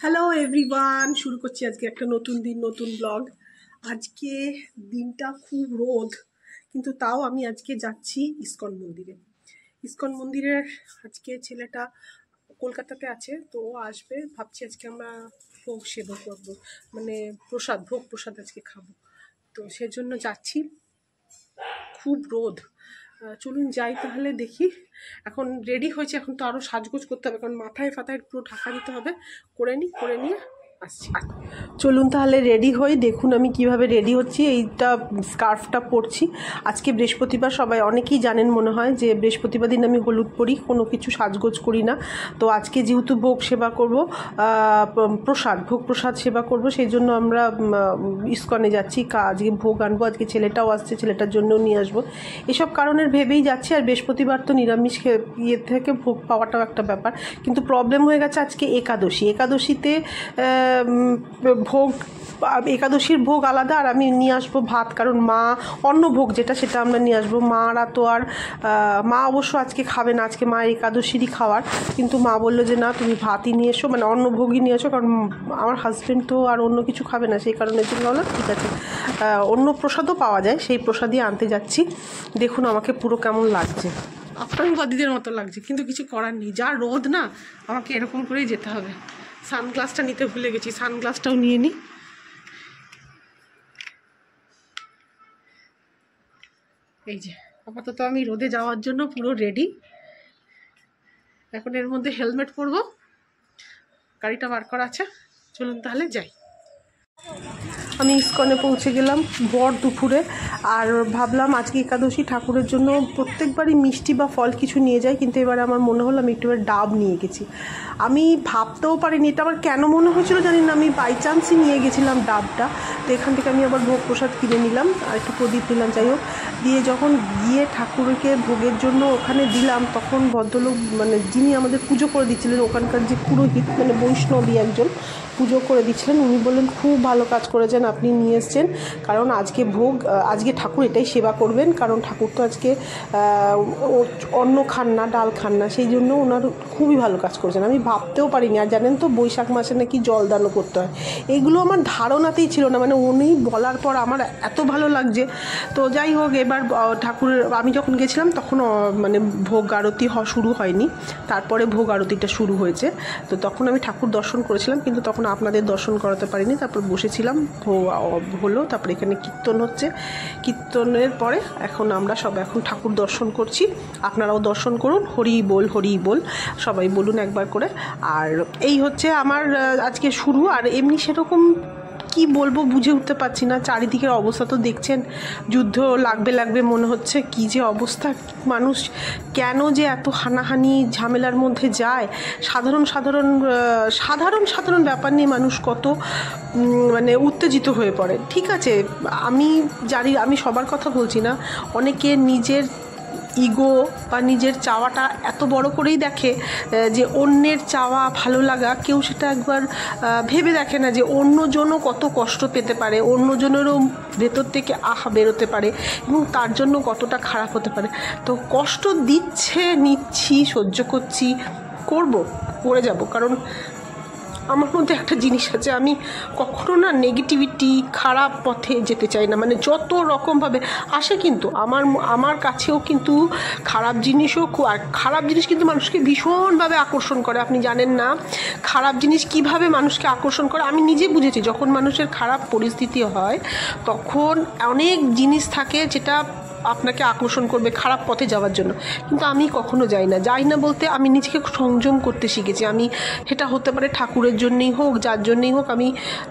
Hello everyone, শুরু করছি আজকে একটা নতুন দিন, নতুন ব্লগ। আজকে দিনটা খুব রোদ, কিন্তু তাও আমি আজকে যাচ্ছি ইসকন মন্দিরে। ইসকন মন্দিরের আজকে ছেলেটা কলকাতাতে আছে, তো ও আসবে। ভাবছি আজকে আমরা ভোগ সেবা করবো, মানে ভোগ প্রসাদ আজকে খাবো, তো সেজন্য যাচ্ছি। খুব রোদ, চলুন যাই তাহলে। দেখি, এখন রেডি হয়েছে, এখন তো আরও সাজগোজ করতে হবে, কারণ মাথায় পুরো ঢাকা দিতে হবে। করে নিয়ে আসছি। চলুন তাহলে রেডি হই। দেখুন আমি কিভাবে রেডি হচ্ছি। এইটা স্কার্ফটা পরছি। আজকে বৃহস্পতিবার, সবাই অনেকেই জানেন মনে হয় যে বৃহস্পতিবার দিন আমি হলুদ পরি, কোনো কিছু সাজগোজ করি না। তো আজকে যেহেতু ভোগ সেবা করব, ভোগ প্রসাদ সেবা করব, সেই জন্য আমরা ইসকনে যাচ্ছি। আজকে ভোগ আনবো, আজকে ছেলেটাও আসছে, ছেলেটার জন্যও নিয়ে আসবো। এসব কারণের ভেবেই যাচ্ছি। আর বৃহস্পতিবার তো নিরামিষ ইয়ে থেকে ভোগ পাওয়াটাও একটা ব্যাপার, কিন্তু প্রবলেম হয়ে গেছে আজকে একাদশীতে ভোগ, একাদশীর ভোগ আলাদা, আর আমি নিয়ে আসবো ভাত, কারণ মা অন্য ভোগ সেটা আমরা নিয়ে আসবো। মারা তো আর মা অবশ্য আজকে খাবে না, আজকে মা একাদশীরই খাওয়ার, কিন্তু মা বললো যে না, তুমি ভাতই নিয়ে এসো, মানে অন্য ভোগই নিয়ে এসো, কারণ আমার হাজব্যান্ড তো আর অন্য কিছু খাবে না, সেই কারণের জন্য বললাম ঠিক আছে। অন্য প্রসাদও পাওয়া যায়, সেই প্রসাদই আনতে যাচ্ছি। দেখুন আমাকে পুরো কেমন লাগছে, আতঙ্কবাদীদের মতো লাগছে, কিন্তু কিছু করার নেই, যা রোদ না, আমাকে এরকম করেই যেতে হবে। সানগ্লাসটা নিতে ভুলে গেছি, সানগ্লাসটাও নিয়ে নিই। এই যে আপাতত আমি রোদে যাওয়ার জন্য পুরো রেডি। এখন এর মধ্যে হেলমেট পরবো, গাড়িটা বার করা আছে। চলুন তাহলে যাই। আমি ইসকনে পৌঁছে গেলাম ভর দুপুরে, আর ভাবলাম আজকে একাদশী, ঠাকুরের জন্য প্রত্যেকবারই মিষ্টি বা ফল কিছু নিয়ে যাই, কিন্তু এবারে আমার মনে হলো আমি একটু ডাব নিয়ে গেছি। আমি ভাবতেও পারিনি, এটা আমার কেন মনে হয়েছিল জানি না, আমি বাই চান্সই নিয়ে গেছিলাম ডাবটা। তো এখান থেকে আমি আবার ভোগ প্রসাদ কিনে নিলাম, আর একটু প্রদীপ নিলাম, যাই হোক। দিয়ে যখন গিয়ে ঠাকুরকে ভোগের জন্য ওখানে দিলাম, তখন ভদ্রলোক, মানে যিনি আমাদের পুজো করে দিচ্ছিলেন, ওখানকার যে পুরোহিত, মানে বৈষ্ণবী একজন পুজো করে দিচ্ছিলেন, উনি বললেন খুব ভালো কাজ করেছেন আপনি নিয়ে এসছেন, কারণ আজকে ঠাকুর এটাই সেবা করবেন, কারণ ঠাকুর তো আজকে অন্ন খান না, ডাল খান না, সেই জন্য ওনার খুবই ভালো কাজ করেছেন। আমি ভাবতেও পারিনি। আর জানেন তো বৈশাখ মাসে নাকি জলদানও করতে হয়, এগুলো আমার ধারণাতেই ছিল না, মানে উনি বলার পর আমার এত ভালো লাগছে। তো যাই হোক, এবার ঠাকুরের, আমি যখন গেছিলাম তখন মানে ভোগ আরতি শুরু হয়নি, তারপরে ভোগ আরতিটা শুরু হয়েছে। তো তখন আমি ঠাকুর দর্শন করেছিলাম, কিন্তু তখন আপনাদের দর্শন করাতে পারিনি। তারপর বসেছিলাম, হলো, তারপরে এখানে কীর্তন হচ্ছে। কীর্তনের পরে এখন আমরা এখন ঠাকুর দর্শন করছি। আপনারাও দর্শন করুন, হরি বল সবাই বলুন একবার করে। আর এই হচ্ছে আমার আজকে শুরু। আর এমনি সেরকম কি বলবো বুঝে উঠতে পারছি না, চারিদিকের অবস্থা তো দেখছেন, যুদ্ধ লাগবে মনে হচ্ছে। কি যে অবস্থা, মানুষ কেন যে এত হানাহানি ঝামেলার মধ্যে যায়, সাধারণ ব্যাপার নিয়ে মানুষ কত মানে উত্তেজিত হয়ে পড়ে। ঠিক আছে, আমি জানি, আমি সবার কথা বলছি না, অনেকে নিজের ইগো বা নিজের চাওয়াটা এত বড় করেই দেখে যে অন্যের চাওয়া ভালো লাগা, কেউ সেটা একবার ভেবে দেখে না যে অন্যজনও কত কষ্ট পেতে পারে, অন্যজনেরও ভেতর থেকে বেরোতে পারে, এবং তার জন্য কতটা খারাপ হতে পারে। তো কষ্ট নিচ্ছি, সহ্য করছি, করে যাব, কারণ আমার মধ্যে একটা জিনিস আছে, আমি কখনো না নেগেটিভিটি, খারাপ পথে যেতে চাই না। মানে যত রকমভাবে আসে, কিন্তু আমার কাছেও কিন্তু খারাপ জিনিসও, আর খারাপ জিনিস কিন্তু মানুষকে ভীষণভাবে আকর্ষণ করে। আপনি জানেন না খারাপ জিনিস কিভাবে মানুষকে আকর্ষণ করে। আমি নিজে বুঝেছি, যখন মানুষের খারাপ পরিস্থিতি হয়, তখন অনেক জিনিস থাকে যেটা আপনাকে আকর্ষণ করবে খারাপ পথে যাওয়ার জন্য, কিন্তু আমি কখনো যাই না বলতে আমি নিজেকে সংযম করতে শিখেছি। আমি সেটা হতে পারে ঠাকুরের জন্যই হোক, যার জন্যই হোক, আমি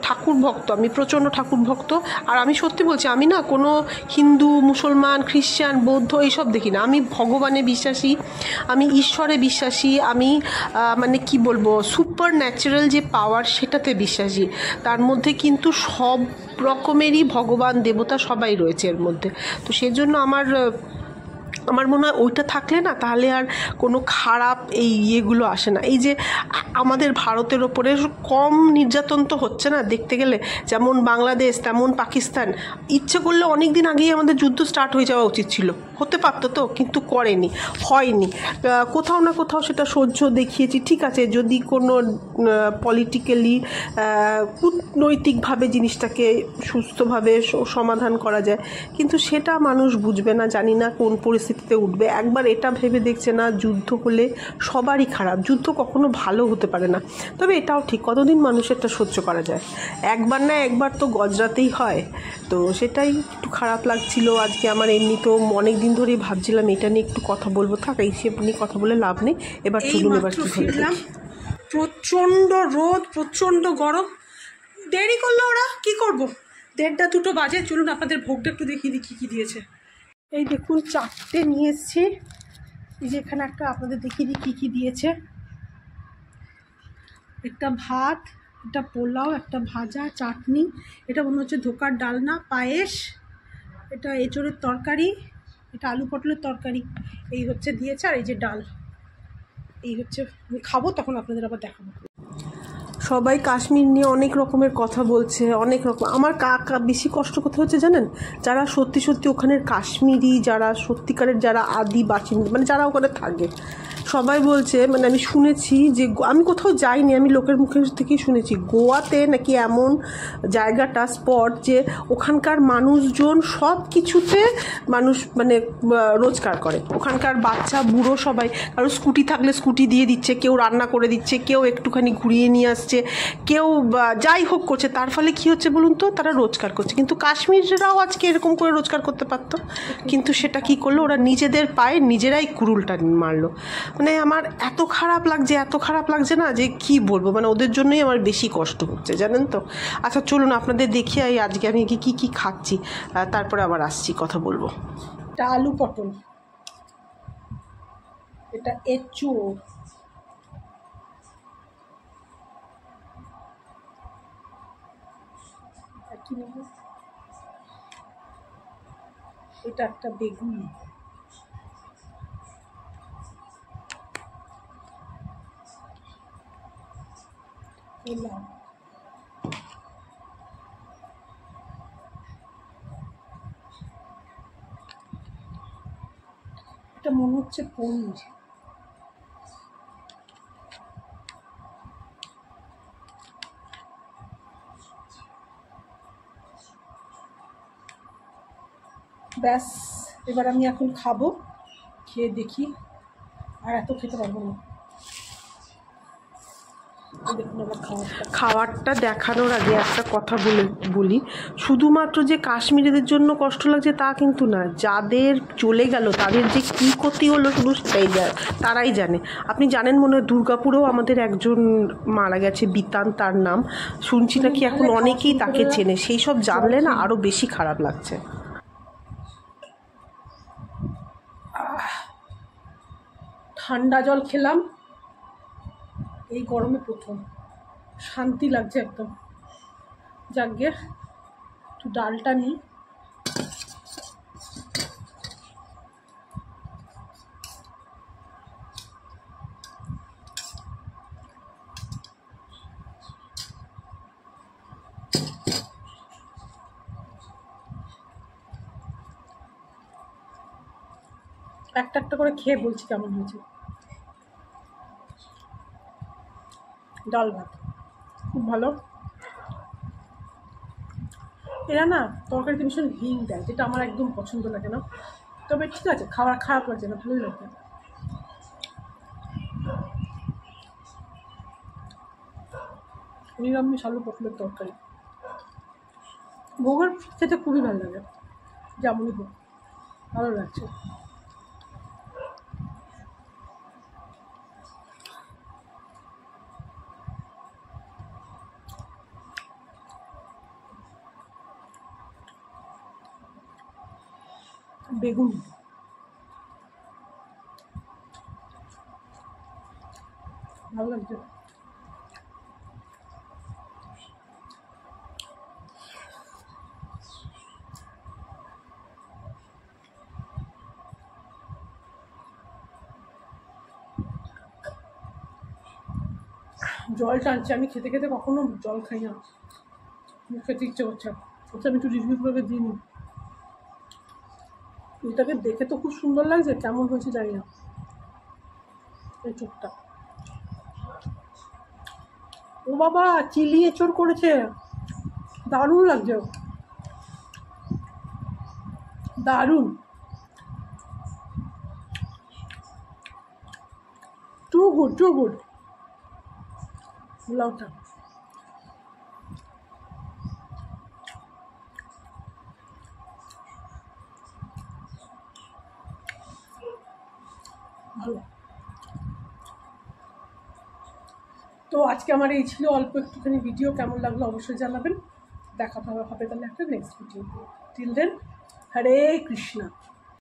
ঠাকুর ভক্ত, আমি প্রচণ্ড ঠাকুর ভক্ত। আর আমি সত্যি বলছি, আমি না কোনো হিন্দু, মুসলমান, খ্রিস্টান, বৌদ্ধ এইসব দেখি না। আমি ভগবানে বিশ্বাসী, আমি ঈশ্বরে বিশ্বাসী, আমি মানে কি বলবো, সুপার ন্যাচারাল যে পাওয়ার সেটাতে বিশ্বাসী। তার মধ্যে কিন্তু সব রকমেরই ভগবান, দেবতা সবাই রয়েছে এর মধ্যে। তো সেজন্য আমার মনে হয় ওইটা থাকলে না, তাহলে আর কোনো খারাপ ইয়েগুলো আসে না। এই যে আমাদের ভারতের ওপরে কম নির্যাতন তো হচ্ছে না দেখতে গেলে, যেমন বাংলাদেশ তেমন পাকিস্তান। ইচ্ছে করলে অনেক দিন আগেই আমাদের যুদ্ধ স্টার্ট হয়ে যাওয়া উচিত ছিল, হতে পারতো তো, কিন্তু করেনি, হয়নি। কোথাও না কোথাও সেটা সহ্য দেখিয়েছি, ঠিক আছে, যদি কোনো পলিটিক্যালি কূটনৈতিকভাবে জিনিসটাকে সুস্থভাবে সমাধান করা যায়, কিন্তু সেটা মানুষ বুঝবে না, জানি না কোন পরিস্থিতিতে উঠবে। একবার এটা ভেবে দেখছে না যুদ্ধ হলে সবারই খারাপ, যুদ্ধ কখনো ভালো হতে পারে না। তবে এটাও ঠিক, কতদিন মানুষেরটা সহ্য করা যায়, একবার না একবার তো গজরাতেই হয়। তো সেটাই একটু খারাপ লাগছিল আজকে আমার। এমনি তো অনেক দিন ধরেই ভাবছিলাম এটা নিয়ে একটু কথা বলবো, থাক এইসব নিয়ে কথা বলে লাভ নেই। এবার চলুন, এবার কি ফিরলাম, প্রচণ্ড রোদ, প্রচণ্ড গরম, দেরি করলো ওরা, কি করব, 1:30 2টো বাজে। চলুন আপনাদের ভোগটা একটু দেখিয়ে দিই কী কী দিয়েছে। এই দেখুন 4টে নিয়ে এসছি, এই যে এখানে একটা আপনাদের দেখিয়ে দিই কী কী দিয়েছে। একটা ভাত, একটা পোলাও, একটা ভাজা, চাটনি, এটা মনে হচ্ছে ধোকার ডালনা, পায়েস, এটা এঁচোড়ের তরকারি, এটা আলু পটলের তরকারি, এই হচ্ছে দিয়েছে। আর এই যে ডাল, এই হচ্ছে। আমি খাবো তখন আপনাদের আবার দেখাবো। সবাই কাশ্মীর নিয়ে অনেক রকমের কথা বলছে, অনেক রকম। আমার বেশি কষ্ট কোথায় হচ্ছে জানেন, যারা সত্যি সত্যি ওখানের কাশ্মীরি, যারা সত্যিকারের, যারা আদি বাসিন্দা, মানে যারা ওখানে থাকে, সবাই বলছে, মানে আমি শুনেছি যে, আমি কোথাও যাইনি, আমি লোকের মুখের থেকেই শুনেছি, গোয়াতে নাকি এমন জায়গাটা, স্পট, যে ওখানকার মানুষজন সব কিছুতে মানুষ মানে রোজগার করে। ওখানকার বাচ্চা বুড়ো সবাই, কারো স্কুটি থাকলে স্কুটি দিয়ে দিচ্ছে, কেউ রান্না করে দিচ্ছে, কেউ একটুখানি ঘুরিয়ে নিয়ে আসছে, কেউ যাই হোক করছে। তার ফলে কী হচ্ছে বলুন তো, তারা রোজগার করছে। কিন্তু কাশ্মীররাও আজকে এরকম করে রোজগার করতে পারতো, কিন্তু সেটা কি করলো, ওরা নিজেদের পায়ে নিজেরাই কুড়ুলটা মারলো। মানে আমার এত খারাপ লাগছে, এত খারাপ লাগছে না যে কি বলবো, মানে ওদের জন্যই আমার বেশি কষ্ট হচ্ছে, জানেন তো। আচ্ছা চলুন আপনাদের দেখিয়ে আজকে আমি কি কি খাচ্ছি, তারপরে আবার আসছি, কথা বলবো। এটা আলু পটল, এটা এঁচোড়, এটা একটা বেগুন, পোলাও, এটা মনে হচ্ছে পনির, ব্যাস। এবার আমি এখন খাবো, খেয়ে দেখি, আর এত খেতে পারবো না। খাবারটা দেখানোর আগে একটা কথা বলি, শুধুমাত্র যে কাশ্মীরিদের জন্য কষ্ট লাগছে তা কিন্তু না, যাদের চলে গেল তাদের যে কী ক্ষতি হলো শুধু সেটাই তারাই জানে। আপনি জানেন মনে হয় দুর্গাপুরেও আমাদের একজন মারা গেছে, বিতান তার নাম, শুনছি নাকি এখন অনেকেই তাকে চেনে। সেই সব জানলে না আরও বেশি খারাপ লাগছে। ঠান্ডা জল খেলাম এই গরমে প্রথম, শান্তি লাগছে একদম। যাকগে, একটু ডালটা নিই। একটা একটা করে খেয়ে বলছি কেমন হয়েছে। ডাল ভাত খুব ভালো। এরা না তরকারিতে ভীষণ হিং দেয়, যেটা আমার একদম পছন্দ লাগে না। তবে ঠিক আছে, খাবার খারাপ লাগছে না, ভালোই লাগছে। নিরামিষ আলু পটলের তরকারি, ভোগের খেতে খুবই ভালো লাগে, যেমনই হোক ভালো লাগছে। বেগুন, ভালো লাগছে। জল টানছে, আমি খেতে খেতে কখনো জল খাই না, খেতে ইচ্ছে করছে। ওটা আমি একটু রিভিউ করে দিই। এটাকে দেখে তো খুব সুন্দর লাগছে, কেমন হয়েছে জানি না এই চোখটা। ও বাবা, চিলি এঁচড় করেছে, দারুণ লাগছে, দারুণ, টু গুড টু গুড পোলাওটা। ভালো। তো আজকে আমার এই ছিল অল্প একটুখানি ভিডিও, কেমন লাগলো অবশ্যই জানাবেন। দেখা হবে তাহলে একটা নেক্সট ভিডিও। টিল দেন, হরে কৃষ্ণা।